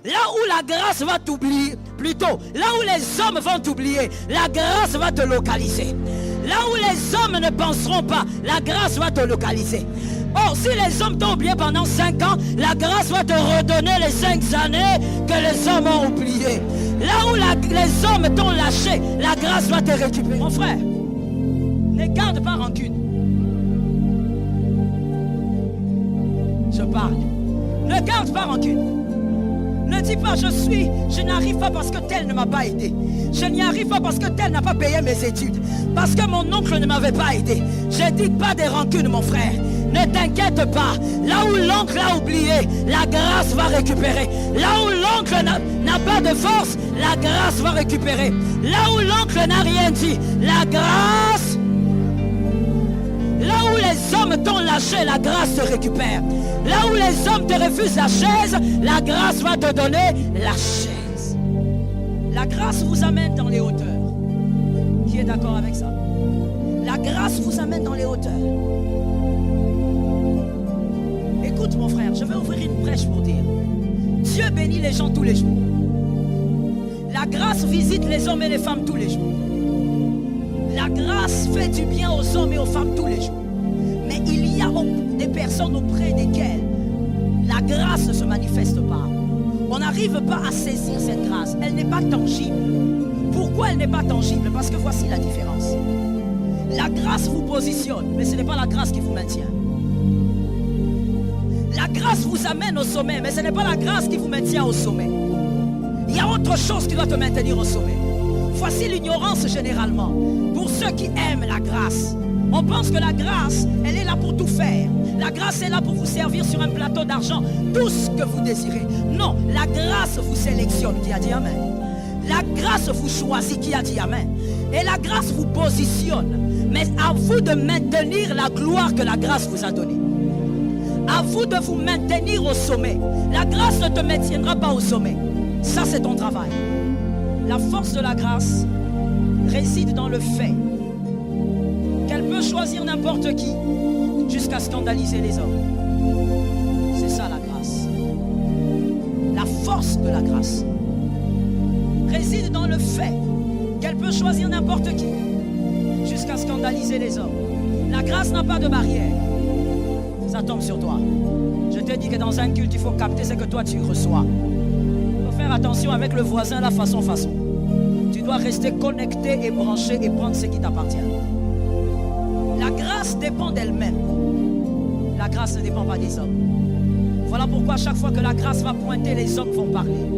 Là où la grâce va t'oublier, plutôt, là où les hommes vont t'oublier, la grâce va te localiser. Là où les hommes ne penseront pas, la grâce va te localiser. Oh, si les hommes t'ont oublié pendant 5 ans, la grâce va te redonner les 5 années que les hommes ont oubliées. Là où les hommes t'ont lâché, la grâce va te récupérer. Mon frère, ne garde pas rancune. Je parle. Ne garde pas rancune. Ne dis pas je n'arrive pas parce que tel ne m'a pas aidé. Je n'y arrive pas parce que tel n'a pas payé mes études. Parce que mon oncle ne m'avait pas aidé. Je dis pas des rancunes, mon frère. Ne t'inquiète pas. Là où l'oncle a oublié, la grâce va récupérer. Là où l'oncle n'a pas de force, la grâce va récupérer. Là où l'oncle n'a rien dit, la grâce. Là où les hommes t'ont lâché, la grâce te récupère. Là où les hommes te refusent la chaise, la grâce va te donner la chaise. La grâce vous amène dans les hauteurs. Qui est d'accord avec ça? La grâce vous amène dans les hauteurs. Écoute mon frère, je vais ouvrir une brèche pour dire. Dieu bénit les gens tous les jours. La grâce visite les hommes et les femmes tous les jours. La grâce fait du bien aux hommes et aux femmes tous les jours. Mais il y a des personnes auprès desquelles la grâce ne se manifeste pas. On n'arrive pas à saisir cette grâce. Elle n'est pas tangible. Pourquoi elle n'est pas tangible? Parce que voici la différence. La grâce vous positionne, mais ce n'est pas la grâce qui vous maintient. La grâce vous amène au sommet, mais ce n'est pas la grâce qui vous maintient au sommet. Il y a autre chose qui doit te maintenir au sommet. Voici l'ignorance généralement. Pour ceux qui aiment la grâce, on pense que la grâce, elle est là pour tout faire. La grâce est là pour vous servir sur un plateau d'argent, tout ce que vous désirez. Non, la grâce vous sélectionne, qui a dit Amen. La grâce vous choisit, qui a dit Amen. Et la grâce vous positionne. Mais à vous de maintenir la gloire que la grâce vous a donnée. À vous de vous maintenir au sommet. La grâce ne te maintiendra pas au sommet. Ça, c'est ton travail. La force de la grâce réside dans le fait qu'elle peut choisir n'importe qui jusqu'à scandaliser les hommes. C'est ça la grâce. La force de la grâce réside dans le fait qu'elle peut choisir n'importe qui jusqu'à scandaliser les hommes. La grâce n'a pas de barrière. Ça tombe sur toi. Je te dis que dans un culte, il faut capter ce que toi tu reçois. Il faut faire attention avec le voisin, la façon. Tu dois rester connecté et branché et prendre ce qui t'appartient. La grâce dépend d'elle-même. La grâce ne dépend pas des hommes. Voilà pourquoi à chaque fois que la grâce va pointer, les hommes vont parler.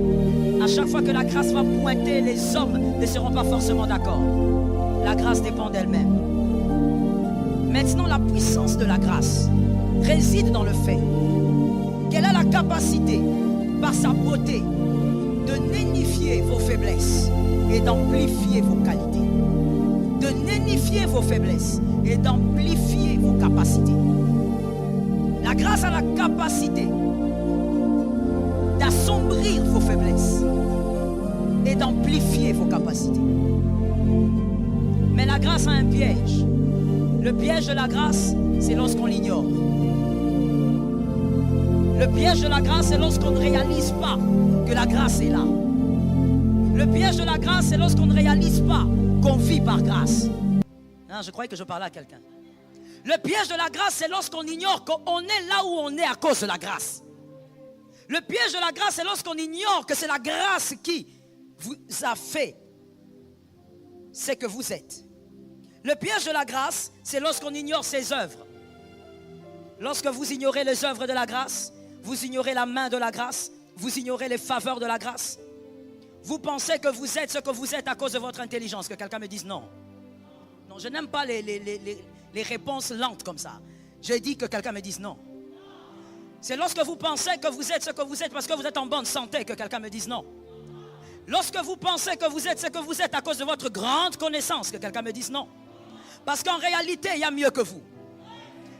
À chaque fois que la grâce va pointer, les hommes ne seront pas forcément d'accord. La grâce dépend d'elle-même. Maintenant, la puissance de la grâce réside dans le fait qu'elle a la capacité, par sa beauté, de nénifier vos faiblesses et d'amplifier vos qualités. De nénifier vos faiblesses et d'amplifier vos capacités. La grâce a la capacité d'assombrir vos faiblesses et d'amplifier vos capacités. Mais la grâce a un piège. Le piège de la grâce, c'est lorsqu'on l'ignore. Le piège de la grâce, c'est lorsqu'on ne réalise pas que la grâce est là. Le piège de la grâce, c'est lorsqu'on ne réalise pas qu'on vit par grâce. Non, je croyais que je parlais à quelqu'un. Le piège de la grâce, c'est lorsqu'on ignore qu'on est là où on est à cause de la grâce. Le piège de la grâce, c'est lorsqu'on ignore que c'est la grâce qui vous a fait ce que vous êtes. Le piège de la grâce, c'est lorsqu'on ignore ses œuvres. Lorsque vous ignorez les œuvres de la grâce, vous ignorez la main de la grâce, vous ignorez les faveurs de la grâce. Vous pensez que vous êtes ce que vous êtes à cause de votre intelligence. Que quelqu'un me dise non. Non, je n'aime pas les réponses lentes comme ça. Je dis que quelqu'un me dise non. C'est lorsque vous pensez que vous êtes ce que vous êtes parce que vous êtes en bonne santé que quelqu'un me dise non. Lorsque vous pensez que vous êtes ce que vous êtes à cause de votre grande connaissance, que quelqu'un me dise non. Parce qu'en réalité, il y a mieux que vous.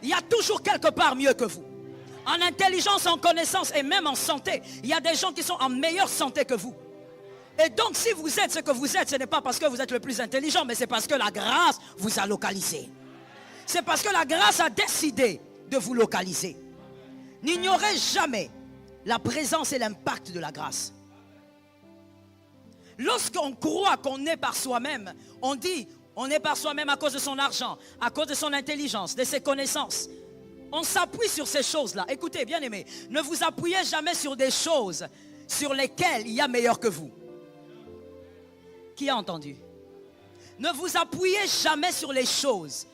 Il y a toujours quelque part mieux que vous. En intelligence, en connaissance et même en santé, il y a des gens qui sont en meilleure santé que vous. Et donc, si vous êtes ce que vous êtes, ce n'est pas parce que vous êtes le plus intelligent, mais c'est parce que la grâce vous a localisé. C'est parce que la grâce a décidé de vous localiser. N'ignorez jamais la présence et l'impact de la grâce. Lorsqu'on croit qu'on est par soi-même, on dit on est par soi-même à cause de son argent, à cause de son intelligence, de ses connaissances. On s'appuie sur ces choses-là. Écoutez, bien aimés, ne vous appuyez jamais sur des choses sur lesquelles il y a meilleur que vous. Qui a entendu? Ne vous appuyez jamais sur les choses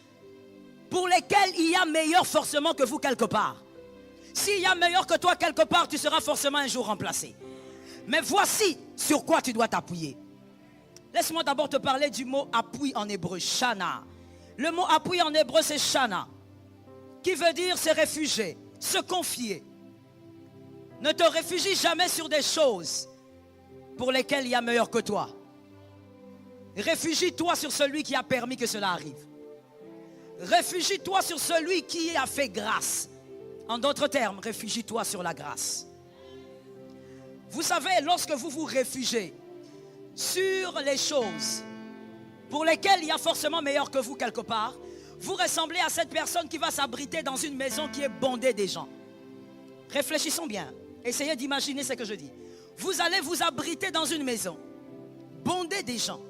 pour lesquelles il y a meilleur forcément que vous quelque part. S'il y a meilleur que toi quelque part, tu seras forcément un jour remplacé. Mais voici sur quoi tu dois t'appuyer. Laisse-moi d'abord te parler du mot appui en hébreu, shana. Le mot appui en hébreu, c'est shana, qui veut dire se réfugier, se confier. Ne te réfugie jamais sur des choses pour lesquelles il y a meilleur que toi. Réfugie-toi sur celui qui a permis que cela arrive. Réfugie-toi sur celui qui a fait grâce. En d'autres termes, réfugie-toi sur la grâce. Vous savez, lorsque vous vous réfugiez sur les choses pour lesquelles il y a forcément meilleur que vous quelque part, vous ressemblez à cette personne qui va s'abriter dans une maison qui est bondée des gens. Réfléchissons bien. Essayez d'imaginer ce que je dis. Vous allez vous abriter dans une maison bondée des gens.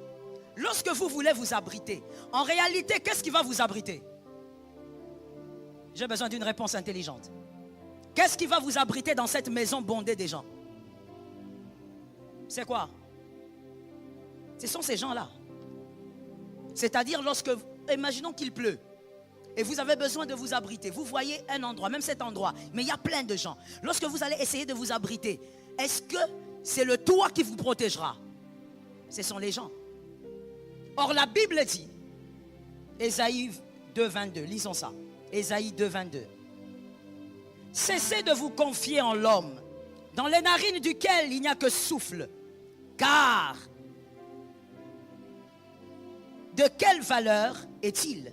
Lorsque vous voulez vous abriter, en réalité, qu'est-ce qui va vous abriter? J'ai besoin d'une réponse intelligente. Qu'est-ce qui va vous abriter dans cette maison bondée des gens? C'est quoi? Ce sont ces gens-là. C'est-à-dire lorsque, imaginons qu'il pleut, et vous avez besoin de vous abriter. Vous voyez un endroit, même cet endroit, mais il y a plein de gens. Lorsque vous allez essayer de vous abriter, est-ce que c'est le toit qui vous protégera? Ce sont les gens. Or la Bible dit, Ésaïe 2, 22, lisons ça. Ésaïe 2, 22. Cessez de vous confier en l'homme, dans les narines duquel il n'y a que souffle. Car, de quelle valeur est-il?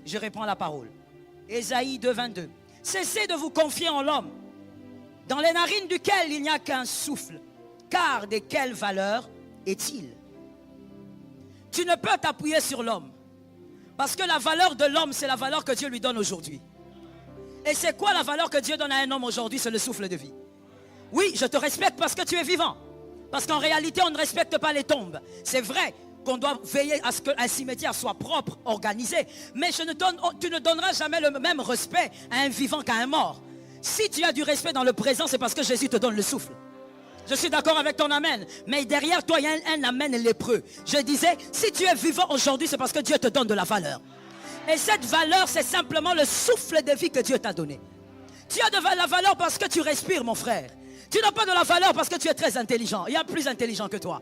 Je réponds à la parole. Ésaïe 2, 22. Cessez de vous confier en l'homme, dans les narines duquel il n'y a qu'un souffle. Car de quelle valeur est-il? Tu ne peux t'appuyer sur l'homme. Parce que la valeur de l'homme, c'est la valeur que Dieu lui donne aujourd'hui. Et c'est quoi la valeur que Dieu donne à un homme aujourd'hui? C'est le souffle de vie. Oui, je te respecte parce que tu es vivant. Parce qu'en réalité, on ne respecte pas les tombes. C'est vrai qu'on doit veiller à ce qu'un cimetière soit propre, organisé. Mais tu ne donneras jamais le même respect à un vivant qu'à un mort. Si tu as du respect dans le présent, c'est parce que Jésus te donne le souffle. Je suis d'accord avec ton amen. Mais derrière toi, il y a un amen lépreux. Je disais, si tu es vivant aujourd'hui, c'est parce que Dieu te donne de la valeur. Et cette valeur, c'est simplement le souffle de vie que Dieu t'a donné. Tu as de la valeur parce que tu respires, mon frère. Tu n'as pas de la valeur parce que tu es très intelligent. Il y a plus intelligent que toi.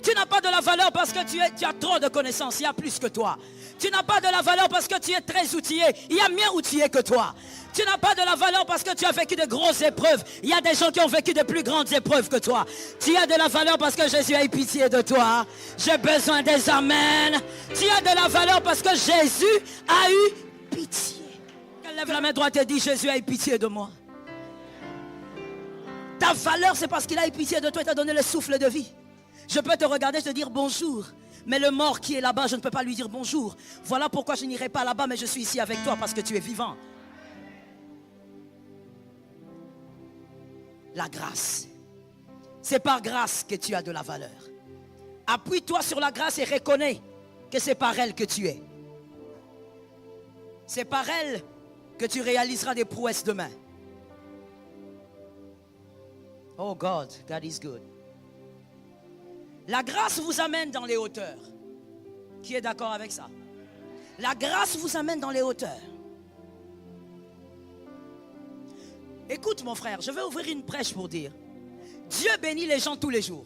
Tu n'as pas de la valeur parce que tu as trop de connaissances. Il y a plus que toi. Tu n'as pas de la valeur parce que tu es très outillé. Il y a mieux outillé que toi. Tu n'as pas de la valeur parce que tu as vécu de grosses épreuves. Il y a des gens qui ont vécu de plus grandes épreuves que toi. Tu as de la valeur parce que Jésus a eu pitié de toi. J'ai besoin des amens. Tu as de la valeur parce que Jésus a eu pitié. Lève la main droite et dis, Jésus a eu pitié de moi. Ta valeur, c'est parce qu'il a eu pitié de toi et t'a donné le souffle de vie. Je peux te regarder et te dire bonjour. Mais le mort qui est là-bas, je ne peux pas lui dire bonjour. Voilà pourquoi je n'irai pas là-bas, mais je suis ici avec toi parce que tu es vivant. La grâce. C'est par grâce que tu as de la valeur. Appuie-toi sur la grâce et reconnais que c'est par elle que tu es. C'est par elle que tu réaliseras des prouesses demain. Oh God, God is good. La grâce vous amène dans les hauteurs. Qui est d'accord avec ça? La grâce vous amène dans les hauteurs. Écoute mon frère, je vais ouvrir une prêche pour dire. Dieu bénit les gens tous les jours.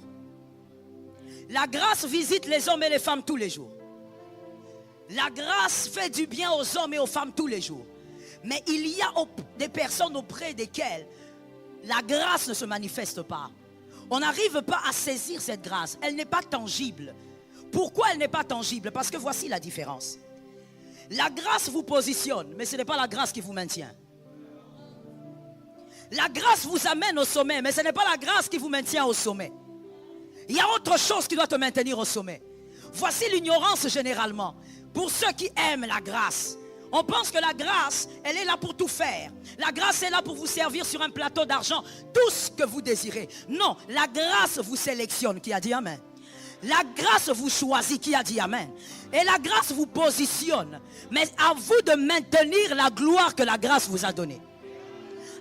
La grâce visite les hommes et les femmes tous les jours. La grâce fait du bien aux hommes et aux femmes tous les jours. Mais il y a des personnes auprès desquelles la grâce ne se manifeste pas. On n'arrive pas à saisir cette grâce. Elle n'est pas tangible. Pourquoi elle n'est pas tangible? Parce que voici la différence. La grâce vous positionne, mais ce n'est pas la grâce qui vous maintient. La grâce vous amène au sommet, mais ce n'est pas la grâce qui vous maintient au sommet. Il y a autre chose qui doit te maintenir au sommet. Voici l'ignorance généralement. Pour ceux qui aiment la grâce, On pense que la grâce, elle est là pour tout faire. La grâce est là pour vous servir sur un plateau d'argent. Tout ce que vous désirez. Non, la grâce vous sélectionne. Qui a dit amen? La grâce vous choisit. Qui a dit amen? Et la grâce vous positionne. Mais à vous de maintenir la gloire que la grâce vous a donnée.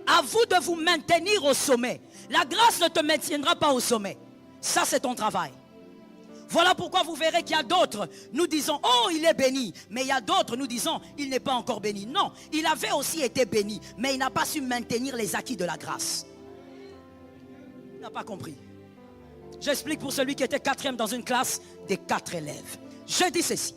À vous de vous maintenir au sommet. La grâce ne te maintiendra pas au sommet. Ça, c'est ton travail. Voilà pourquoi vous verrez qu'il y a d'autres, nous disons, oh, il est béni. Mais il y a d'autres, nous disons, il n'est pas encore béni. Non, il avait aussi été béni, mais il n'a pas su maintenir les acquis de la grâce. Il n'a pas compris. J'explique pour celui qui était 4e dans une classe des 4 élèves. Je dis ceci,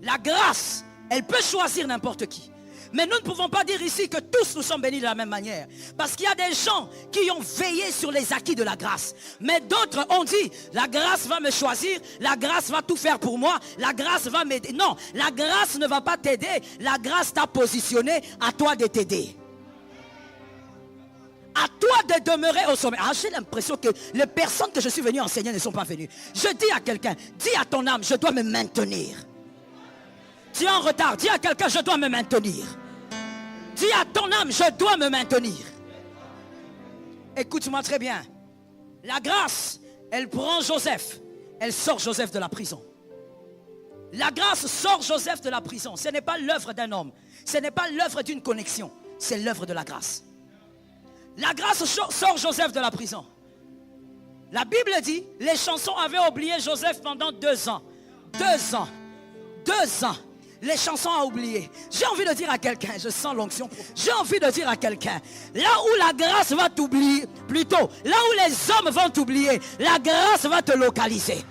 la grâce, elle peut choisir n'importe qui. Mais nous ne pouvons pas dire ici que tous nous sommes bénis de la même manière. Parce qu'il y a des gens qui ont veillé sur les acquis de la grâce. Mais d'autres ont dit, la grâce va me choisir, la grâce va tout faire pour moi, la grâce va m'aider. Non, la grâce ne va pas t'aider, la grâce t'a positionné, à toi de t'aider. À toi de demeurer au sommet. Ah, j'ai l'impression que les personnes que je suis venu enseigner ne sont pas venues. Je dis à quelqu'un, dis à ton âme, je dois me maintenir. Tu es en retard, dis à quelqu'un, je dois me maintenir. Dis à ton âme, je dois me maintenir. Écoute-moi très bien. La grâce, elle prend Joseph. Elle sort Joseph de la prison. La grâce sort Joseph de la prison. Ce n'est pas l'œuvre d'un homme. Ce n'est pas l'œuvre d'une connexion. C'est l'œuvre de la grâce. La grâce sort Joseph de la prison. La Bible dit, les chansons avaient oublié Joseph pendant 2 ans. 2 ans. 2 ans. Les chansons à oublier. J'ai envie de dire à quelqu'un, je sens l'onction. J'ai envie de dire à quelqu'un, là où la grâce va t'oublier, plutôt, là où les hommes vont t'oublier, la grâce va te localiser.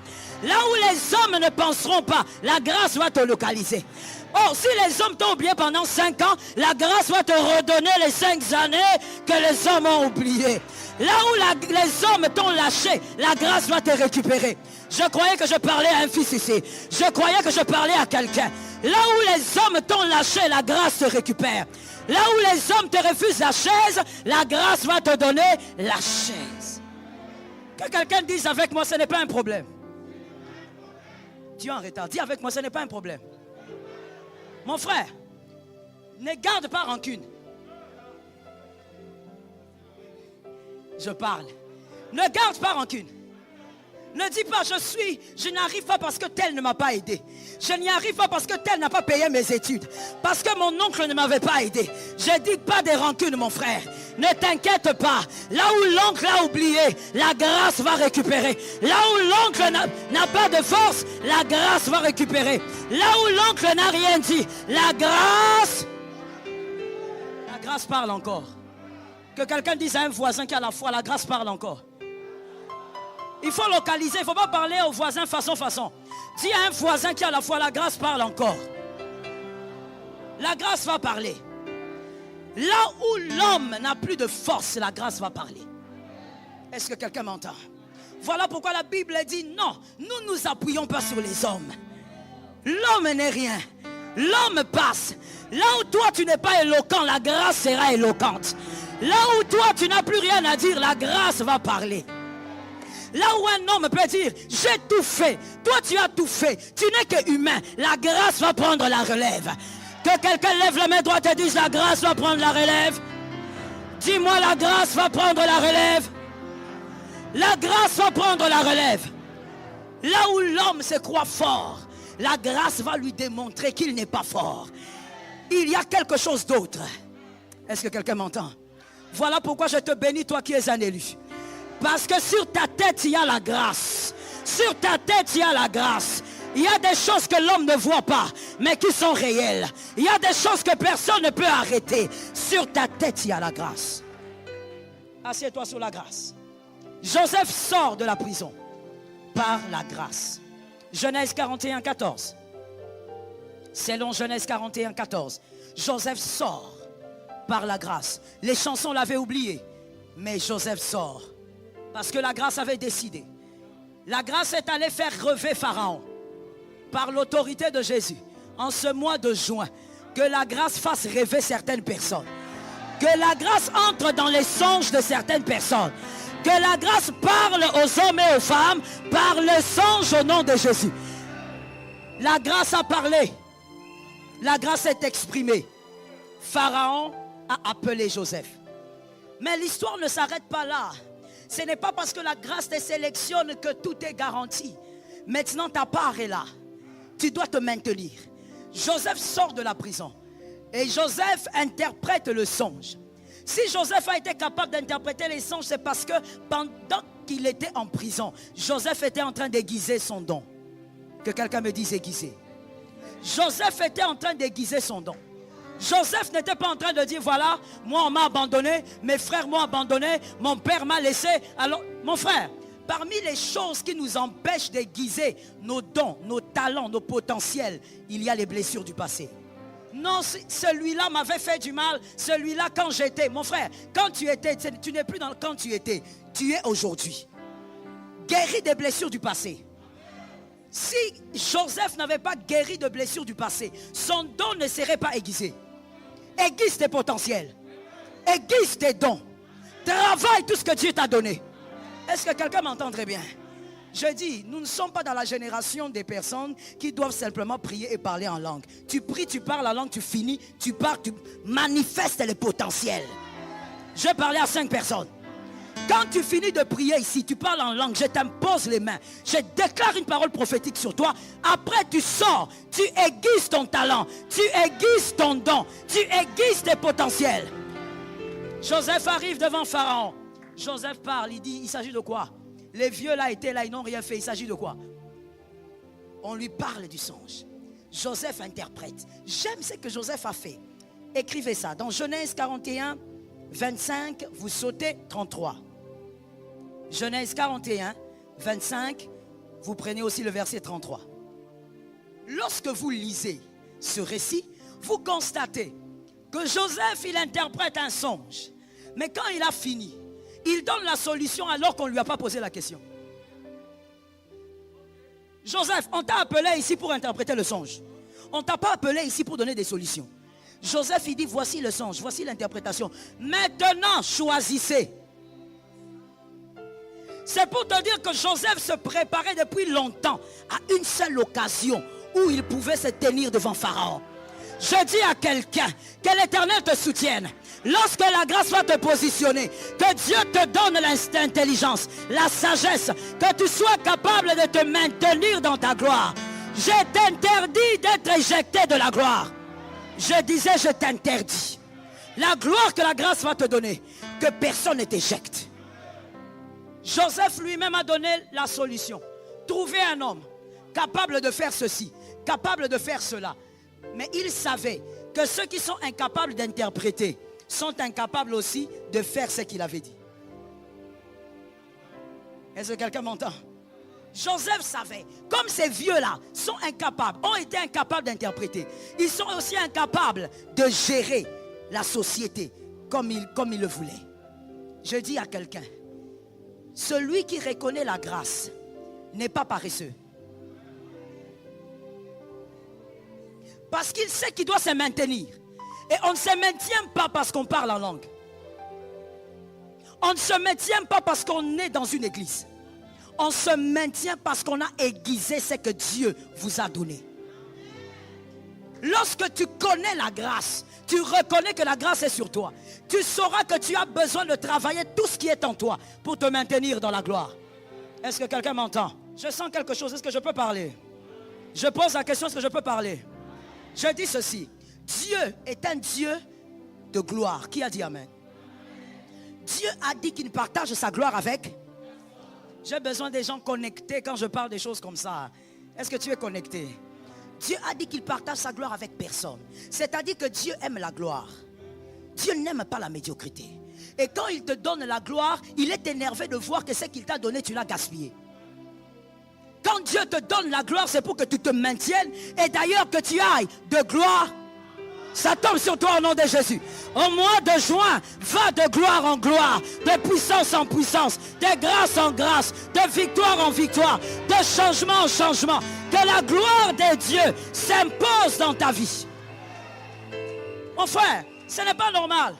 Là où les hommes ne penseront pas, la grâce va te localiser. Or, si les hommes t'ont oublié pendant 5 ans, la grâce va te redonner les 5 années que les hommes ont oubliées. Là où les hommes t'ont lâché, la grâce va te récupérer. Je croyais que je parlais à un fils ici. Je croyais que je parlais à quelqu'un. Là où les hommes t'ont lâché, la grâce te récupère. Là où les hommes te refusent la chaise, la grâce va te donner la chaise. Que quelqu'un dise avec moi, ce n'est pas un problème. Tu es en retard. Dis avec moi, ce n'est pas un problème. Mon frère, ne garde pas rancune. Je parle. Ne garde pas rancune. Ne dis pas, je n'arrive pas parce que tel ne m'a pas aidé. Je n'y arrive pas parce que tel n'a pas payé mes études. Parce que mon oncle ne m'avait pas aidé. Je dis pas des rancunes, mon frère. Ne t'inquiète pas. Là où l'oncle a oublié, la grâce va récupérer. Là où l'oncle n'a pas de force, la grâce va récupérer. Là où l'oncle n'a rien dit, la grâce parle encore. Que quelqu'un dise à un voisin qui a la foi, la grâce parle encore. Il faut localiser, il ne faut pas parler aux voisins façon. Dis à un voisin qui a la foi, la grâce parle encore. La grâce va parler. Là où l'homme n'a plus de force, la grâce va parler. Est-ce que quelqu'un m'entend? Voilà pourquoi la Bible dit non, nous ne nous appuyons pas sur les hommes. L'homme n'est rien. L'homme passe. Là où toi tu n'es pas éloquent, la grâce sera éloquente. Là où toi tu n'as plus rien à dire, la grâce va parler. Là où un homme peut dire, j'ai tout fait. Toi, tu as tout fait. Tu n'es que humain. La grâce va prendre la relève. Que quelqu'un lève la main droite et dise, la grâce va prendre la relève. Dis-moi, la grâce va prendre la relève. La grâce va prendre la relève. Là où l'homme se croit fort, la grâce va lui démontrer qu'il n'est pas fort. Il y a quelque chose d'autre. Est-ce que quelqu'un m'entend? Voilà pourquoi je te bénis, toi qui es un élu. Parce que sur ta tête, il y a la grâce. Sur ta tête, il y a la grâce. Il y a des choses que l'homme ne voit pas, mais qui sont réelles. Il y a des choses que personne ne peut arrêter. Sur ta tête, il y a la grâce. Assieds-toi sur la grâce. Joseph sort de la prison par la grâce. Genèse 41, 14. Selon Genèse 41, 14. Joseph sort par la grâce. Les chansons l'avaient oublié, mais Joseph sort. Parce que la grâce avait décidé. La grâce est allée faire rêver Pharaon. Par l'autorité de Jésus. En ce mois de juin. Que la grâce fasse rêver certaines personnes. Que la grâce entre dans les songes de certaines personnes. Que la grâce parle aux hommes et aux femmes. Par le songe au nom de Jésus. La grâce a parlé. La grâce est exprimée. Pharaon a appelé Joseph. Mais l'histoire ne s'arrête pas là. Ce n'est pas parce que la grâce te sélectionne que tout est garanti. Maintenant, ta part est là. Tu dois te maintenir. Joseph sort de la prison. Et Joseph interprète le songe. Si Joseph a été capable d'interpréter les songes, c'est parce que pendant qu'il était en prison, Joseph était en train d'aiguiser son don. Que quelqu'un me dise aiguiser. Joseph était en train d'aiguiser son don. Joseph n'était pas en train de dire, voilà, moi on m'a abandonné, mes frères m'ont abandonné, mon père m'a laissé. Alors, mon frère, parmi les choses qui nous empêchent d'aiguiser nos dons, nos talents, nos potentiels, il y a les blessures du passé. Non, celui-là m'avait fait du mal, celui-là quand j'étais. Mon frère, quand tu étais, tu n'es plus dans le quand tu étais, tu es aujourd'hui. Guéri des blessures du passé. Si Joseph n'avait pas guéri de blessures du passé, son don ne serait pas aiguisé. Aiguise tes potentiels. Aiguise tes dons. Travaille tout ce que Dieu t'a donné. Est-ce que quelqu'un m'entend très bien? Je dis, nous ne sommes pas dans la génération des personnes qui doivent simplement prier et parler en langue. Tu pries, tu parles la langue, tu finis, tu parles, tu manifestes les potentiels. Je parlais à 5 personnes. Quand tu finis de prier ici, tu parles en langue, je t'impose les mains, je déclare une parole prophétique sur toi. Après tu sors, tu aiguises ton talent, tu aiguises ton don, tu aiguises tes potentiels. Joseph arrive devant Pharaon. Joseph parle, il dit, il s'agit de quoi? Les vieux là étaient là, ils n'ont rien fait, il s'agit de quoi? On lui parle du songe. Joseph interprète. J'aime ce que Joseph a fait. Écrivez ça, dans Genèse 41, 25, vous sautez 33. Genèse 41, 25, vous prenez aussi le verset 33. Lorsque vous lisez ce récit, vous constatez que Joseph, il interprète un songe. Mais quand il a fini, il donne la solution alors qu'on ne lui a pas posé la question. Joseph, on t'a appelé ici pour interpréter le songe. On ne t'a pas appelé ici pour donner des solutions. Joseph, il dit, voici le songe, voici l'interprétation. Maintenant, choisissez. C'est pour te dire que Joseph se préparait depuis longtemps à une seule occasion où il pouvait se tenir devant Pharaon. Je dis à quelqu'un, que l'Éternel te soutienne. Lorsque la grâce va te positionner, que Dieu te donne l'intelligence, la sagesse, que tu sois capable de te maintenir dans ta gloire. Je t'interdis d'être éjecté de la gloire. Je disais, je t'interdis. La gloire que la grâce va te donner, que personne ne t'éjecte. Joseph lui-même a donné la solution. Trouver un homme capable de faire ceci, capable de faire cela. Mais il savait que ceux qui sont incapables d'interpréter sont incapables aussi de faire ce qu'il avait dit. Est-ce que quelqu'un m'entend? Joseph savait, comme ces vieux-là sont incapables, ont été incapables d'interpréter, ils sont aussi incapables de gérer la société comme il le voulait. Je dis à quelqu'un, celui qui reconnaît la grâce n'est pas paresseux. Parce qu'il sait qu'il doit se maintenir. Et on ne se maintient pas parce qu'on parle en langue. On ne se maintient pas parce qu'on est dans une église. On se maintient parce qu'on a aiguisé ce que Dieu vous a donné. Lorsque tu connais la grâce, tu reconnais que la grâce est sur toi. Tu sauras que tu as besoin de travailler tout ce qui est en toi pour te maintenir dans la gloire. Est-ce que quelqu'un m'entend? Je sens quelque chose, est-ce que je peux parler? Je pose la question, est-ce que je peux parler? Je dis ceci, Dieu est un Dieu de gloire. Qui a dit amen? Dieu a dit qu'il partage sa gloire avec. J'ai besoin des gens connectés quand je parle des choses comme ça. Est-ce que tu es connecté? Dieu a dit qu'il partage sa gloire avec personne. C'est-à-dire que Dieu aime la gloire. Dieu n'aime pas la médiocrité. Et quand il te donne la gloire, il est énervé de voir que ce qu'il t'a donné, tu l'as gaspillé. Quand Dieu te donne la gloire, c'est pour que tu te maintiennes. Et d'ailleurs que tu ailles de gloire. Ça tombe sur toi au nom de Jésus. Au mois de juin, va de gloire en gloire, de puissance en puissance, de grâce en grâce, de victoire en victoire, de changement en changement. Que la gloire de Dieu s'impose dans ta vie. Mon frère, ce n'est pas normal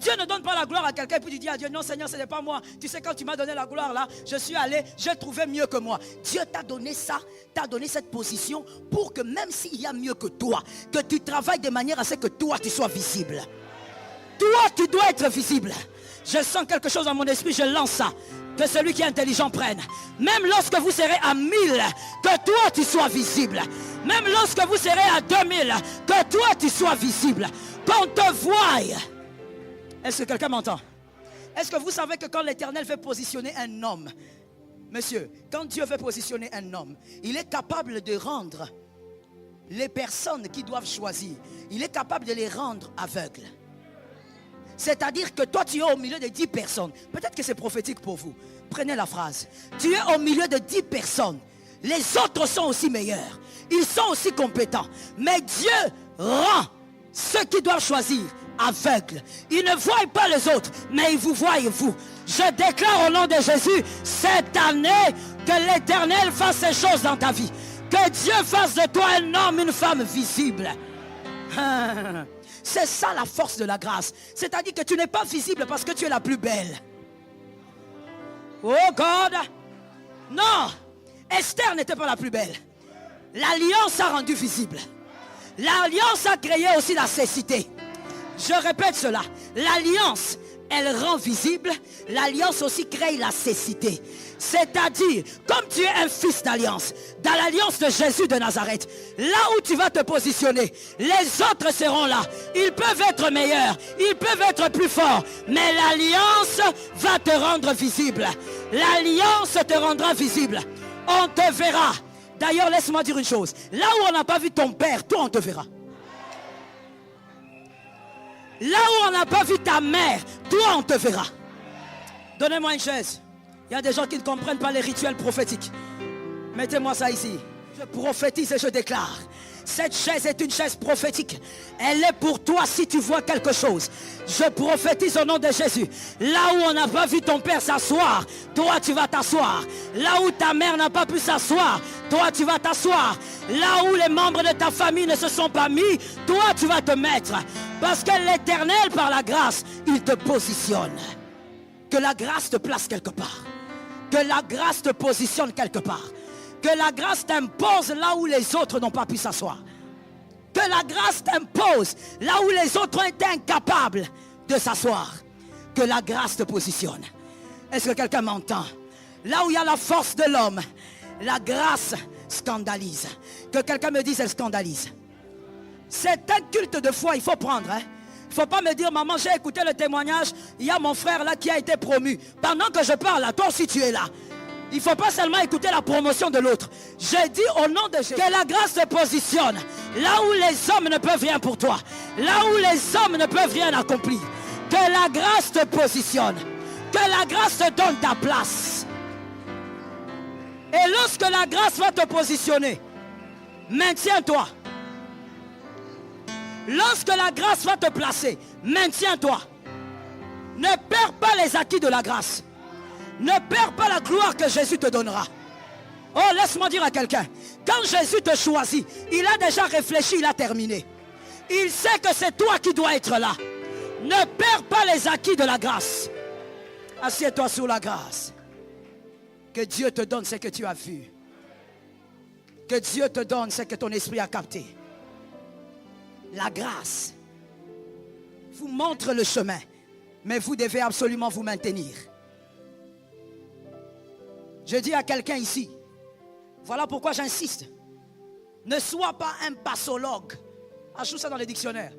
Dieu ne donne pas la gloire à quelqu'un et puis tu dis à Dieu, non Seigneur, ce n'est pas moi. Tu sais, quand tu m'as donné la gloire là, je suis allé, j'ai trouvé mieux que moi. Dieu t'a donné ça, t'a donné cette position pour que même s'il y a mieux que toi, que tu travailles de manière à ce que toi tu sois visible. Toi tu dois être visible. Je sens quelque chose dans mon esprit, je lance ça. Que celui qui est intelligent prenne. Même lorsque vous serez à 1000, que toi tu sois visible. Même lorsque vous serez à 2000, que toi tu sois visible. Qu'on te voie. Est-ce que quelqu'un m'entend? Est-ce que vous savez que quand l'Éternel veut positionner un homme, monsieur, quand Dieu veut positionner un homme, il est capable de rendre les personnes qui doivent choisir, il est capable de les rendre aveugles. C'est-à-dire que toi tu es au milieu de 10 personnes. Peut-être que c'est prophétique pour vous. Prenez la phrase. Tu es au milieu de 10 personnes. Les autres sont aussi meilleurs. Ils sont aussi compétents. Mais Dieu rend ceux qui doivent choisir aveugles. Ils ne voient pas les autres, mais ils vous voient vous. Je déclare au nom de Jésus, cette année, que l'Éternel fasse ces choses dans ta vie. Que Dieu fasse de toi un homme, une femme visible. C'est ça la force de la grâce. C'est-à-dire que tu n'es pas visible parce que tu es la plus belle. Oh God! Non! Esther n'était pas la plus belle. L'alliance a rendu visible. L'alliance a créé aussi la cécité. Je répète cela. L'alliance, elle rend visible. L'alliance aussi crée la cécité. C'est-à-dire, comme tu es un fils d'alliance, dans l'alliance de Jésus de Nazareth, là où tu vas te positionner, les autres seront là. Ils peuvent être meilleurs, ils peuvent être plus forts, mais l'alliance va te rendre visible. L'alliance te rendra visible. On te verra. D'ailleurs, laisse-moi dire une chose. Là où on n'a pas vu ton père, toi on te verra. Là où on n'a pas vu ta mère, toi on te verra. Donnez-moi une chaise. Il y a des gens qui ne comprennent pas les rituels prophétiques. Mettez-moi ça ici. Je prophétise et je déclare. Cette chaise est une chaise prophétique. Elle est pour toi si tu vois quelque chose. Je prophétise au nom de Jésus. Là où on n'a pas vu ton père s'asseoir, toi tu vas t'asseoir. Là où ta mère n'a pas pu s'asseoir, toi tu vas t'asseoir. Là où les membres de ta famille ne se sont pas mis, toi tu vas te mettre. Parce que l'Éternel, par la grâce, il te positionne. Que la grâce te place quelque part. Que la grâce te positionne quelque part. Que la grâce t'impose là où les autres n'ont pas pu s'asseoir. Que la grâce t'impose là où les autres ont été incapables de s'asseoir. Que la grâce te positionne. Est-ce que quelqu'un m'entend? Là où il y a la force de l'homme, la grâce scandalise. Que quelqu'un me dise, elle scandalise. C'est un culte de foi, il faut prendre. Il ne faut pas me dire, maman, j'ai écouté le témoignage, il y a mon frère là qui a été promu. Pendant que je parle, là, toi aussi tu es là. Il ne faut pas seulement écouter la promotion de l'autre. J'ai dit au nom de Jésus que la grâce te positionne là où les hommes ne peuvent rien pour toi. Là où les hommes ne peuvent rien accomplir. Que la grâce te positionne. Que la grâce te donne ta place. Et lorsque la grâce va te positionner, maintiens-toi. Lorsque la grâce va te placer, maintiens-toi. Ne perds pas les acquis de la grâce. Ne perds pas la gloire que Jésus te donnera. Oh, laisse-moi dire à quelqu'un, quand Jésus te choisit, il a déjà réfléchi, il a terminé. Il sait que c'est toi qui dois être là. Ne perds pas les acquis de la grâce. Assieds-toi sur la grâce. Que Dieu te donne ce que tu as vu. Que Dieu te donne ce que ton esprit a capté. La grâce vous montre le chemin, mais vous devez absolument vous maintenir. Je dis à quelqu'un ici, voilà pourquoi j'insiste. Ne sois pas un passologue. Ajoute ça dans les dictionnaires.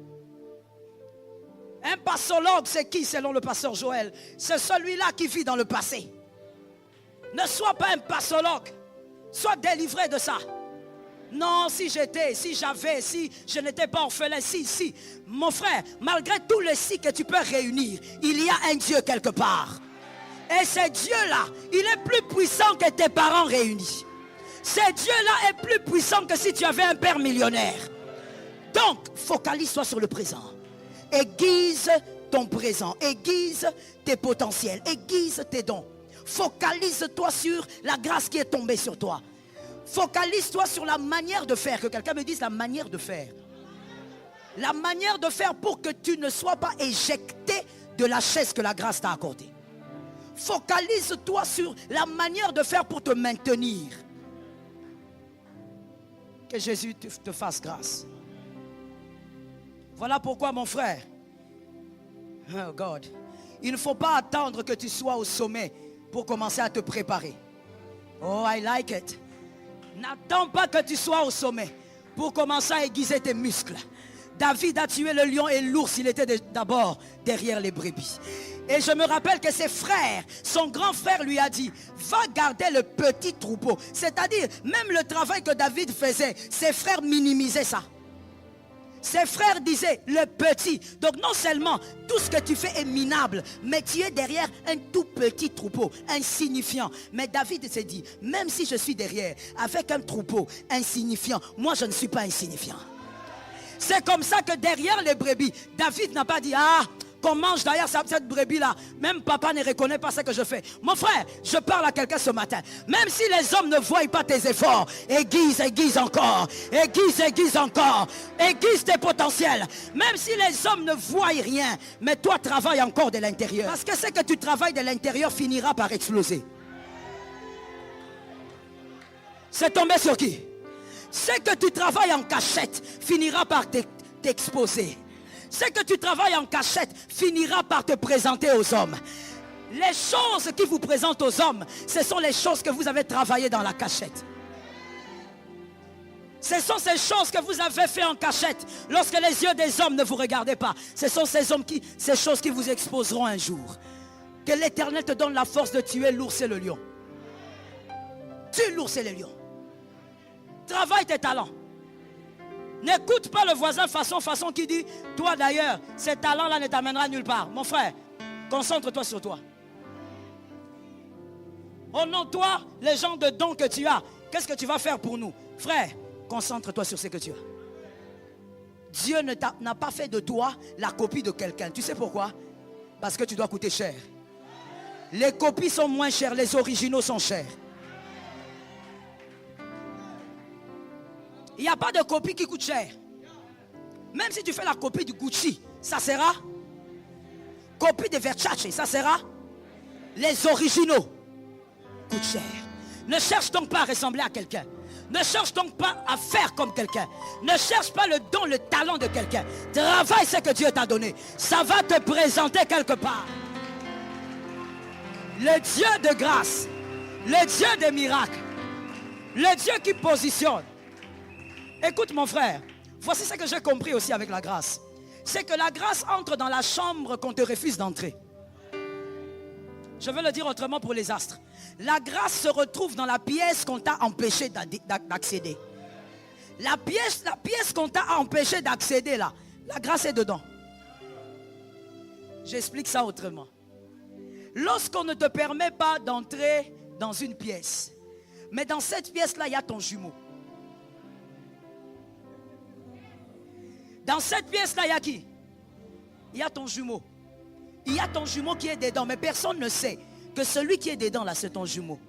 Un passologue, c'est qui selon le pasteur Joël? C'est celui-là qui vit dans le passé. Ne sois pas un passologue. Sois délivré de ça. Non, si j'étais, si j'avais, si je n'étais pas orphelin, si. Mon frère, malgré tous les si que tu peux réunir, il y a un Dieu quelque part. Et ce Dieu-là, il est plus puissant que tes parents réunis. Ce Dieu-là est plus puissant que si tu avais un père millionnaire. Donc, focalise-toi sur le présent. Aiguise ton présent. Aiguise tes potentiels. Aiguise tes dons. Focalise-toi sur la grâce qui est tombée sur toi. Focalise-toi sur la manière de faire. Que quelqu'un me dise la manière de faire. La manière de faire pour que tu ne sois pas éjecté de la chaise que la grâce t'a accordée. Focalise-toi sur la manière de faire pour te maintenir. Que Jésus te fasse grâce. Voilà pourquoi, mon frère, oh God, il ne faut pas attendre que tu sois au sommet pour commencer à te préparer. Oh, I like it. N'attends pas que tu sois au sommet pour commencer à aiguiser tes muscles. David a tué le lion et l'ours, il était d'abord derrière les brebis. Et je me rappelle que ses frères, son grand frère lui a dit, va garder le petit troupeau. C'est-à-dire, même le travail que David faisait, ses frères minimisaient ça. Ses frères disaient, le petit. Donc non seulement tout ce que tu fais est minable, mais tu es derrière un tout petit troupeau, insignifiant. Mais David s'est dit, même si je suis derrière, avec un troupeau insignifiant, moi je ne suis pas insignifiant. C'est comme ça que derrière les brebis, David n'a pas dit, ah, qu'on mange derrière cette brebis-là. Même papa ne reconnaît pas ce que je fais. Mon frère, je parle à quelqu'un ce matin. Même si les hommes ne voient pas tes efforts, aiguise encore. Aiguise encore. Aiguise tes potentiels. Même si les hommes ne voient rien, mais toi travaille encore de l'intérieur. Parce que ce que tu travailles de l'intérieur finira par exploser. C'est tombé sur qui? Ce que tu travailles en cachette finira par t'exposer. Ce que tu travailles en cachette finira par te présenter aux hommes. Les choses qui vous présentent aux hommes, ce sont les choses que vous avez travaillées dans la cachette. Ce sont ces choses que vous avez fait en cachette lorsque les yeux des hommes ne vous regardaient pas. Ce sont ces choses qui vous exposeront un jour. Que l'Éternel te donne la force de tuer l'ours et le lion. Tue l'ours et le lion. Travaille tes talents. N'écoute pas le voisin façon qui dit, toi d'ailleurs, ces talents-là ne t'amènera nulle part. Mon frère, concentre-toi sur toi. Oh non, toi, les gens de dons que tu as, qu'est-ce que tu vas faire pour nous? Frère, concentre-toi sur ce que tu as. Dieu n'a pas fait de toi la copie de quelqu'un. Tu sais pourquoi? Parce que tu dois coûter cher. Les copies sont moins chères, les originaux sont chers. Il n'y a pas de copie qui coûte cher. Même si tu fais la copie du Gucci, ça sera. Copie de Versace, ça sera. Les originaux coûtent cher. Ne cherche donc pas à ressembler à quelqu'un. Ne cherche donc pas à faire comme quelqu'un. Ne cherche pas le don, le talent de quelqu'un. Travaille ce que Dieu t'a donné. Ça va te présenter quelque part. Le Dieu de grâce, le Dieu des miracles, le Dieu qui positionne. Écoute mon frère, voici ce que j'ai compris aussi avec la grâce. C'est que la grâce entre dans la chambre qu'on te refuse d'entrer. Je vais le dire autrement pour les astres. La grâce se retrouve dans la pièce qu'on t'a empêché d'accéder. La pièce qu'on t'a empêché d'accéder là, la grâce est dedans. J'explique ça autrement. Lorsqu'on ne te permet pas d'entrer dans une pièce, mais dans cette pièce-là, il y a ton jumeau. Dans cette pièce-là, il y a qui? Il y a ton jumeau. Il y a ton jumeau qui est dedans, mais personne ne sait que celui qui est dedans, là, c'est ton jumeau.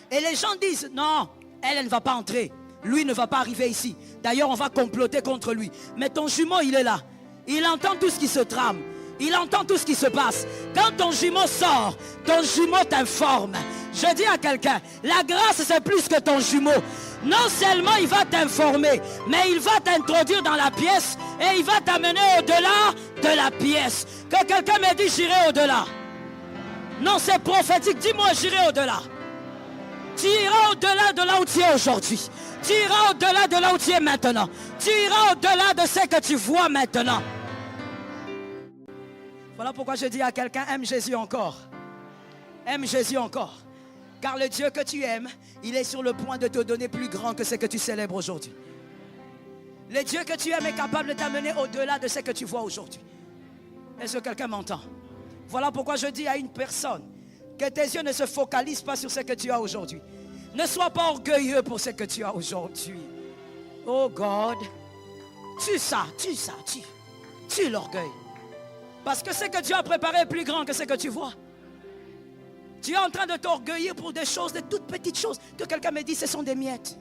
Et les gens disent, non, elle ne va pas entrer. Lui ne va pas arriver ici. D'ailleurs, on va comploter contre lui. Mais ton jumeau, il est là. Il entend tout ce qui se trame. Il entend tout ce qui se passe. Quand ton jumeau sort, ton jumeau t'informe. Je dis à quelqu'un, la grâce c'est plus que ton jumeau. Non seulement il va t'informer, mais il va t'introduire dans la pièce et il va t'amener au-delà de la pièce. Que quelqu'un me dise j'irai au-delà. Non, c'est prophétique. Dis-moi j'irai au-delà. Tu iras au-delà de là où tu es aujourd'hui. Tu iras au-delà de là où tu es maintenant. Tu iras au-delà de ce que tu vois maintenant. Voilà pourquoi je dis à quelqu'un, aime Jésus encore. Aime Jésus encore. Car le Dieu que tu aimes, il est sur le point de te donner plus grand que ce que tu célèbres aujourd'hui. Le Dieu que tu aimes est capable de t'amener au-delà de ce que tu vois aujourd'hui. Est-ce que quelqu'un m'entend? Voilà pourquoi je dis à une personne, que tes yeux ne se focalisent pas sur ce que tu as aujourd'hui. Ne sois pas orgueilleux pour ce que tu as aujourd'hui. Oh God, tue l'orgueil. Parce que ce que Dieu a préparé est plus grand que ce que tu vois. Tu es en train de t'orgueillir pour des choses, de toutes petites choses, que quelqu'un me dise, ce sont des miettes.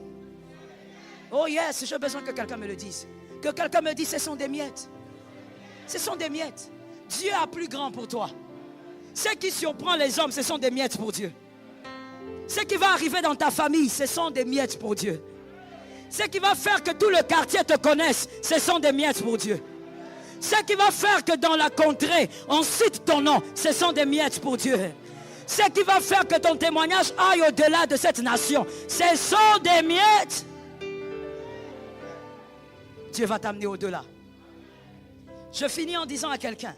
Oh yes, j'ai besoin que quelqu'un me le dise. Que quelqu'un me dise, ce sont des miettes. Ce sont des miettes. Dieu a plus grand pour toi. Ce qui surprend les hommes, ce sont des miettes pour Dieu. Ce qui va arriver dans ta famille, ce sont des miettes pour Dieu. Ce qui va faire que tout le quartier te connaisse, ce sont des miettes pour Dieu. Ce qui va faire que dans la contrée, on cite ton nom, ce sont des miettes pour Dieu. Ce qui va faire que ton témoignage aille au-delà de cette nation, ce sont des miettes. Dieu va t'amener au-delà. Je finis en disant à quelqu'un,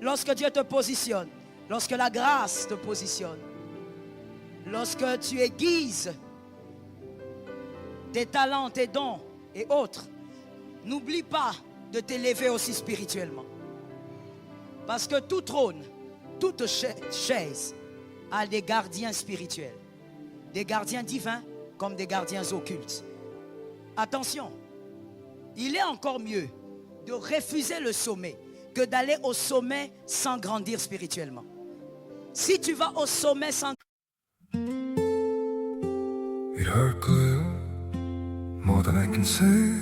lorsque Dieu te positionne, lorsque la grâce te positionne, lorsque tu aiguises tes talents, tes dons et autres, n'oublie pas de t'élever aussi spirituellement. Parce que tout trône, toute chaise a des gardiens spirituels, des gardiens divins comme des gardiens occultes. Attention, il est encore mieux de refuser le sommet que d'aller au sommet sans grandir spirituellement. Si tu vas au sommet sans... It hurt good, more than I can say.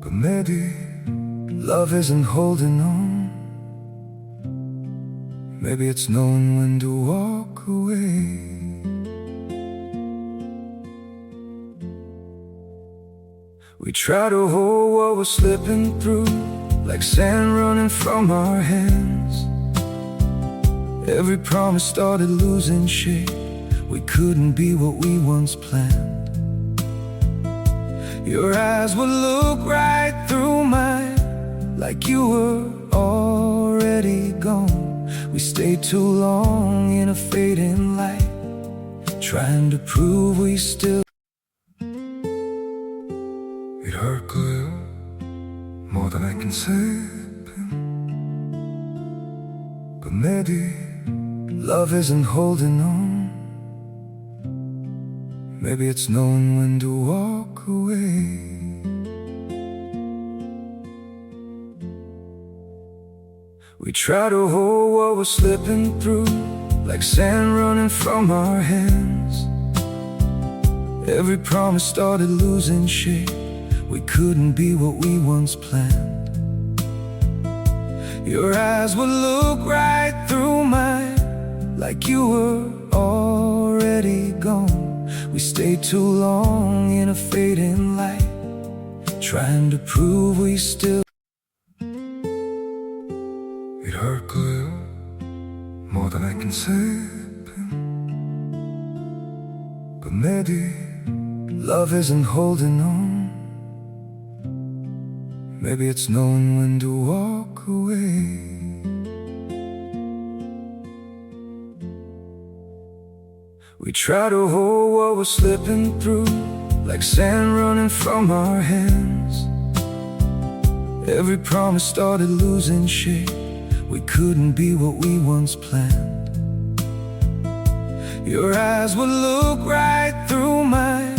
But maybe love isn't holding on. Maybe it's knowing when to walk away. We try to hold what we're slipping through, like sand running from our hands. Every promise started losing shape. We couldn't be what we once planned. Your eyes would look right through mine, like you were already gone. We stayed too long in a fading light, trying to prove we still... It hurt good, more than I can say. But maybe love isn't holding on. Maybe it's knowing when to walk away. We try to hold what we're slipping through, like sand running from our hands. Every promise started losing shape. We couldn't be what we once planned. Your eyes would look right through mine, like you were already gone. We stayed too long in a fading light, trying to prove we still... It hurt good, more than I can say. But maybe love isn't holding on. Maybe it's knowing when to walk away. We try to hold what we're slipping through, like sand running from our hands. Every promise started losing shape. We couldn't be what we once planned. Your eyes would look right through mine,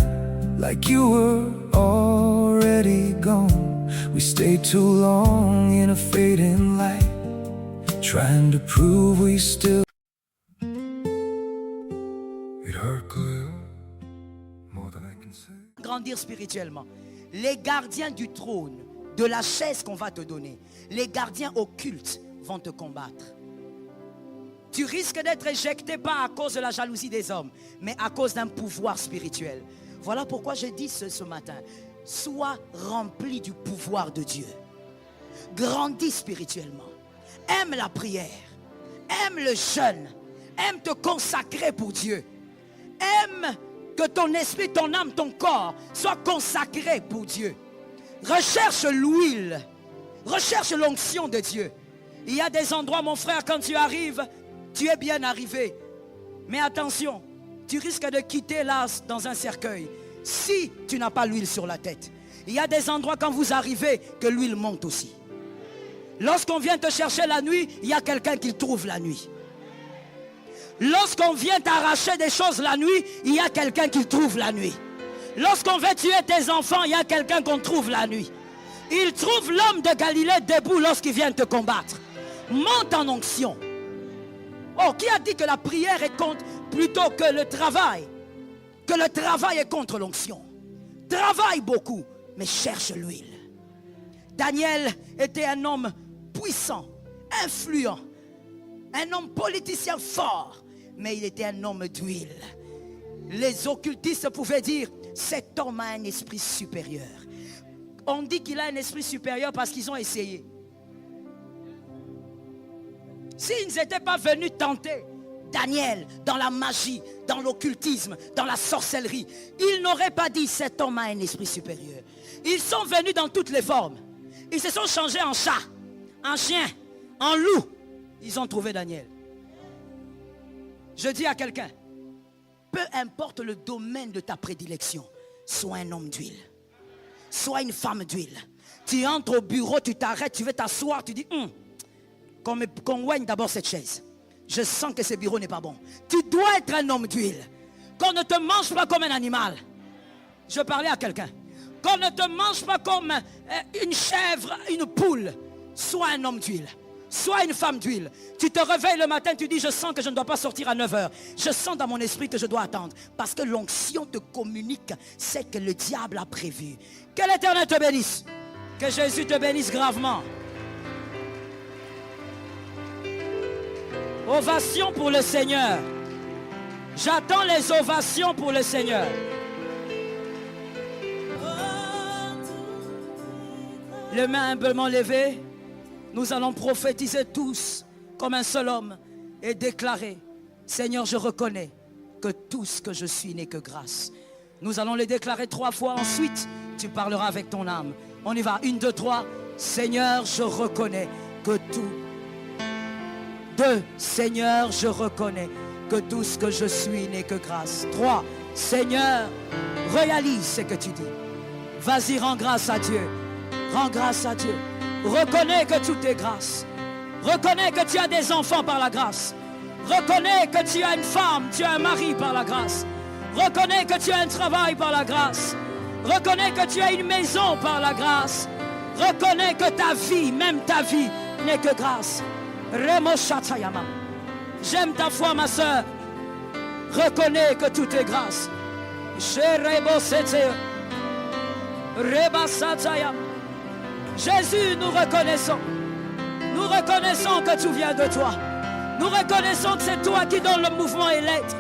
like you were already gone. We stayed too long in a fading light, trying to prove we still... It hurt good, more than I can say. Grandir spirituellement. Les gardiens du trône, de la chaise qu'on va te donner, les gardiens occultes vont te combattre. Tu risques d'être éjecté pas à cause de la jalousie des hommes, mais à cause d'un pouvoir spirituel. Voilà pourquoi je dis ce matin, sois rempli du pouvoir de Dieu. Grandis spirituellement. Aime la prière. Aime le jeûne. Aime te consacrer pour Dieu. Aime que ton esprit, ton âme, ton corps soient consacrés pour Dieu. Recherche l'huile. Recherche l'onction de Dieu. Il y a des endroits, mon frère, quand tu arrives, tu es bien arrivé. Mais attention, tu risques de quitter là dans un cercueil si tu n'as pas l'huile sur la tête. Il y a des endroits quand vous arrivez que l'huile monte aussi. Lorsqu'on vient te chercher la nuit, il y a quelqu'un qui trouve la nuit. Lorsqu'on vient t'arracher des choses la nuit, il y a quelqu'un qui trouve la nuit. Lorsqu'on veut tuer tes enfants, il y a quelqu'un qu'on trouve la nuit. Il trouve l'homme de Galilée debout lorsqu'il vient te combattre. Monte en onction. Oh, qui a dit que la prière est contre plutôt que le travail? Que le travail est contre l'onction. Travaille beaucoup, mais cherche l'huile. Daniel était un homme puissant, influent, un homme politicien fort, mais il était un homme d'huile. Les occultistes pouvaient dire, cet homme a un esprit supérieur. On dit qu'il a un esprit supérieur parce qu'ils ont essayé. S'ils n'étaient pas venus tenter Daniel dans la magie, dans l'occultisme, dans la sorcellerie, ils n'auraient pas dit cet homme a un esprit supérieur. Ils sont venus dans toutes les formes. Ils se sont changés en chat, en chien, en loup. Ils ont trouvé Daniel. Je dis à quelqu'un, peu importe le domaine de ta prédilection, sois un homme d'huile. Sois une femme d'huile. Tu entres au bureau, tu t'arrêtes, tu veux t'asseoir, tu dis, qu'on oigne d'abord cette chaise. Je sens que ce bureau n'est pas bon. Tu dois être un homme d'huile. Qu'on ne te mange pas comme un animal. Je parlais à quelqu'un. Qu'on ne te mange pas comme une chèvre, une poule. Sois un homme d'huile. Sois une femme d'huile. Tu te réveilles le matin, tu dis, je sens que je ne dois pas sortir à 9 h. Je sens dans mon esprit que je dois attendre. Parce que l'onction te communique ce que le diable a prévu. Que l'Éternel te bénisse. Que Jésus te bénisse gravement. Ovation pour le Seigneur. J'attends les ovations pour le Seigneur. Les mains humblement levées, nous allons prophétiser tous comme un seul homme et déclarer, Seigneur, je reconnais que tout ce que je suis n'est que grâce. Nous allons les déclarer 3 fois, ensuite tu parleras avec ton âme. On y va, 1, 2, 3. Seigneur, je reconnais que tout. 2, Seigneur, je reconnais que tout ce que je suis n'est que grâce. 3, Seigneur, réalise ce que tu dis. Vas-y, rends grâce à Dieu. Rends grâce à Dieu. Reconnais que tout est grâce. Reconnais que tu as des enfants par la grâce. Reconnais que tu as une femme, tu as un mari par la grâce. Reconnais que tu as un travail par la grâce. Reconnais que tu as une maison par la grâce. Reconnais que ta vie, même ta vie, n'est que grâce. J'aime ta foi, ma soeur. Reconnais que tout est grâce. Jésus, nous reconnaissons. Nous reconnaissons que tout vient de toi. Nous reconnaissons que c'est toi qui donne le mouvement et l'être.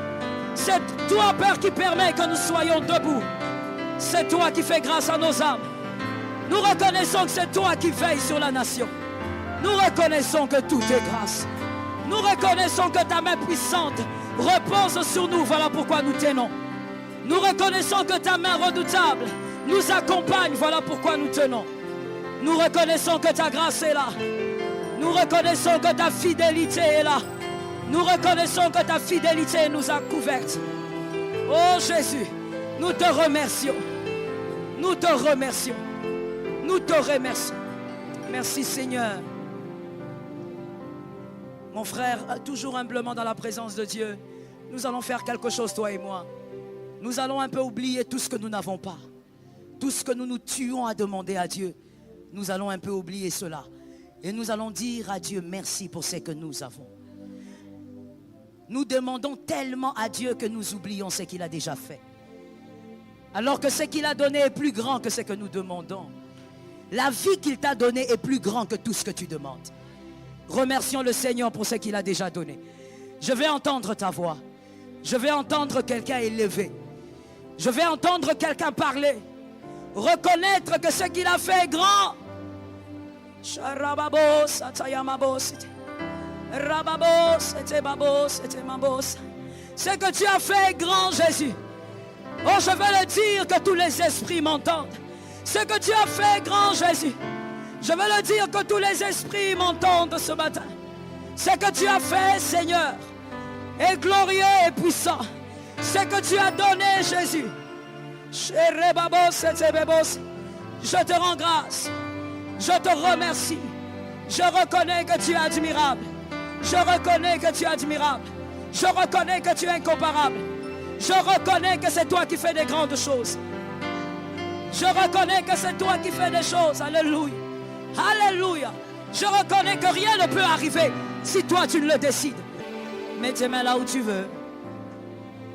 C'est toi, Père, qui permet que nous soyons debout. C'est toi qui fais grâce à nos âmes. Nous reconnaissons que c'est toi qui veilles sur la nation. Nous reconnaissons que tout est grâce. Nous reconnaissons que ta main puissante repose sur nous. Voilà pourquoi nous tenons. Nous reconnaissons que ta main redoutable nous accompagne. Voilà pourquoi nous tenons. Nous reconnaissons que ta grâce est là. Nous reconnaissons que ta fidélité est là. Nous reconnaissons que ta fidélité nous a couvertes. Oh Jésus, nous te remercions. Nous te remercions. Nous te remercions. Merci Seigneur. Mon frère, toujours humblement dans la présence de Dieu, nous allons faire quelque chose, toi et moi. Nous allons un peu oublier tout ce que nous n'avons pas. Tout ce que nous nous tuons à demander à Dieu. Nous allons un peu oublier cela. Et nous allons dire à Dieu merci pour ce que nous avons. Nous demandons tellement à Dieu que nous oublions ce qu'il a déjà fait. Alors que ce qu'il a donné est plus grand que ce que nous demandons. La vie qu'il t'a donnée est plus grand que tout ce que tu demandes. Remercions le Seigneur pour ce qu'il a déjà donné. Je vais entendre ta voix. Je vais entendre quelqu'un élevé. Je vais entendre quelqu'un parler. Reconnaître que ce qu'il a fait est grand. Ce que tu as fait est grand, Jésus. Oh, je veux le dire que tous les esprits m'entendent. Ce que tu as fait est grand, Jésus. Je veux le dire que tous les esprits m'entendent ce matin. Ce que tu as fait, Seigneur, est glorieux et puissant. Ce que tu as donné, Jésus. Je te rends grâce. Je te remercie. Je reconnais que tu es admirable. Je reconnais que tu es admirable. Je reconnais que tu es incomparable. Je reconnais que c'est toi qui fais des grandes choses. Je reconnais que c'est toi qui fais des choses. Alléluia. Alléluia. Je reconnais que rien ne peut arriver si toi tu ne le décides. Mets tes mains là où tu veux.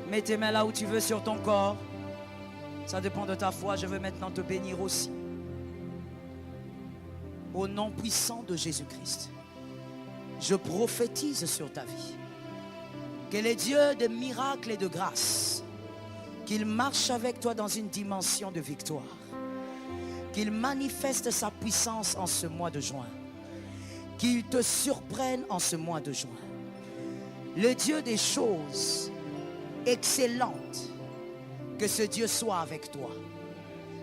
Mets tes mains là où tu veux sur ton corps. Ça dépend de ta foi. Je veux maintenant te bénir aussi. Au nom puissant de Jésus-Christ, je prophétise sur ta vie que les dieux de miracles et de grâce, qu'il marche avec toi dans une dimension de victoire, qu'il manifeste sa puissance en ce mois de juin, qu'il te surprenne en ce mois de juin. Le Dieu des choses excellentes, que ce Dieu soit avec toi.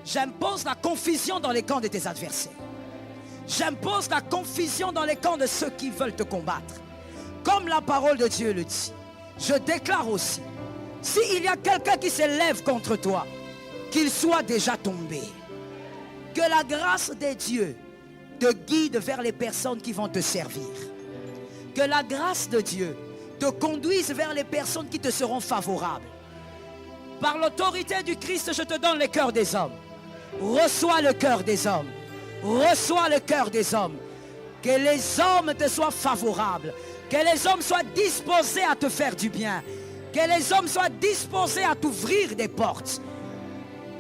J'impose la confusion dans les camps de tes adversaires. J'impose la confusion dans les camps de ceux qui veulent te combattre. Comme la parole de Dieu le dit, je déclare aussi, s'il y a quelqu'un qui s'élève contre toi, qu'il soit déjà tombé. Que la grâce des dieux te guide vers les personnes qui vont te servir. Que la grâce de Dieu te conduise vers les personnes qui te seront favorables. Par l'autorité du Christ, je te donne le cœur des hommes. Reçois le cœur des hommes. Reçois le cœur des hommes. Que les hommes te soient favorables. Que les hommes soient disposés à te faire du bien. Que les hommes soient disposés à t'ouvrir des portes.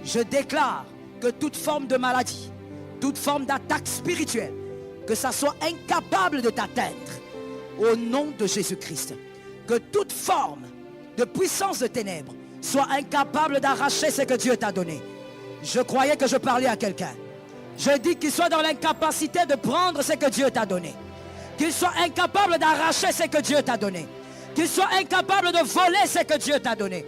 Je déclare que toute forme de maladie, toute forme d'attaque spirituelle, que ça soit incapable de t'atteindre. Au nom de Jésus-Christ. Que toute forme de puissance de ténèbres soit incapable d'arracher ce que Dieu t'a donné. Je croyais que je parlais à quelqu'un. Je dis qu'il soit dans l'incapacité de prendre ce que Dieu t'a donné. Qu'il soit incapable d'arracher ce que Dieu t'a donné. Qu'il soit incapable de voler ce que Dieu t'a donné.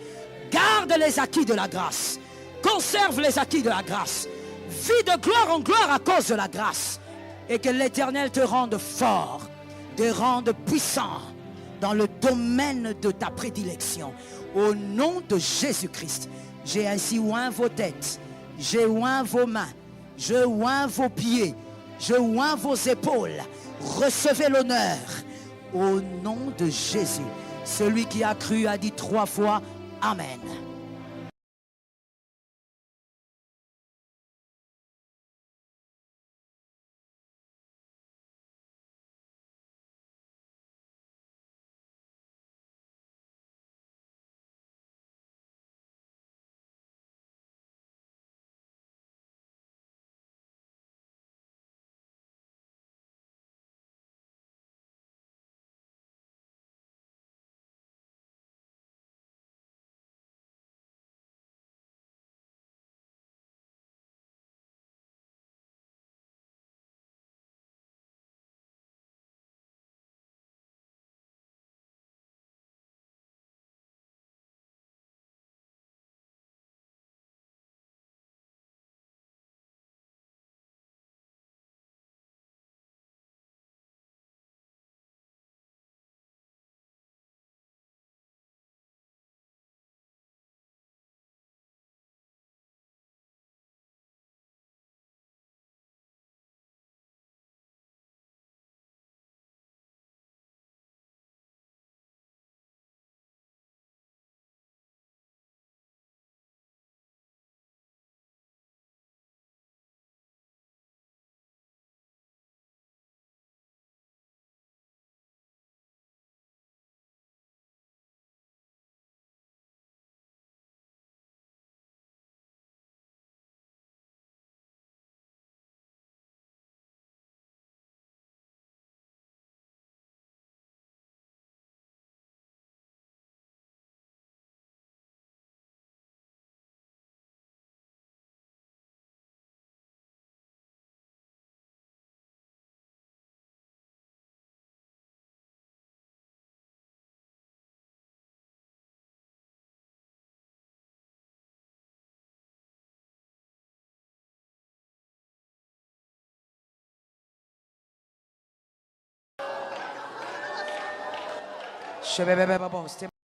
Garde les acquis de la grâce. Conserve les acquis de la grâce. Vis de gloire en gloire à cause de la grâce. Et que l'Éternel te rende fort, te rende puissant dans le domaine de ta prédilection. Au nom de Jésus-Christ, j'ai ainsi oint vos têtes, j'ai oint vos mains, je oint vos pieds, je oint vos épaules. Recevez l'honneur au nom de Jésus. Celui qui a cru a dit 3 fois Amen.